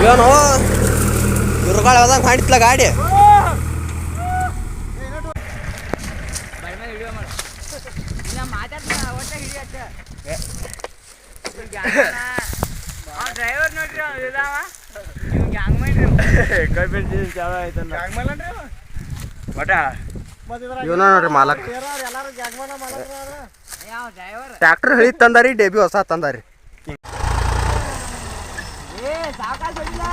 ಏನೋ ಗುರುಗಳು ಹೋದಂಗೆ ಮಾಡಿತ್ಲ ಗಾಡಿ. ಡ್ರೈವರ್ ನೋಡ್ರಿ ಇದಾವ ಗ್ಯಾಂಗ್ ಮಾಡ್ರಿ ಕೈ ಬಿಟ್ಟು ಚಾವ ಆಯ್ತಲ್ಲ ಗ್ಯಾಂಗ್ ಮಾಡಲ್ರಿ ಒಟ ಇವನ ನೋಡ್ರಿ ಮಾಲಕ್. ಎಲ್ಲಾರು ಗ್ಯಾಂಗ್ ಮಾಡಲ್ರಿ ಯಾವ ಡ್ರೈವರ್ ಟ್ರ್ಯಾಕ್ಟರ್ ಹಳಿ ತಂದಾರಿ, ಡೆಬಿ ಹೊಸ ತಂದಾರಿ. ಏ ಸಾಕಾಗಿ ಹೊಡಿಲ್ಲ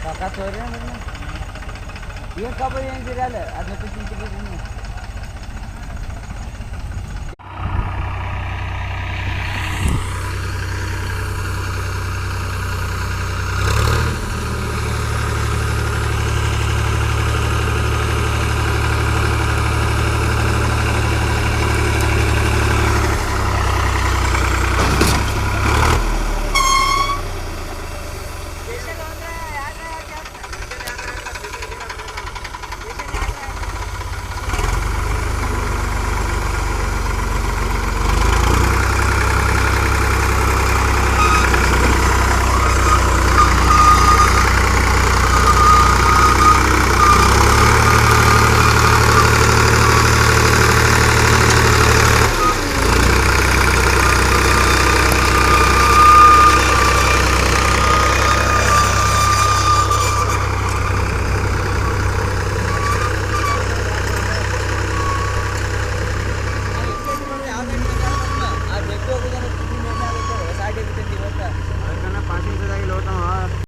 ಸಾಕಾಗಿ ಹೋರಿ ಏನು ಕಬಡ್ಡಿ ಏನು ಸಿಗಲ್ಲ ಅದನ್ನ ಚಿಂತೆ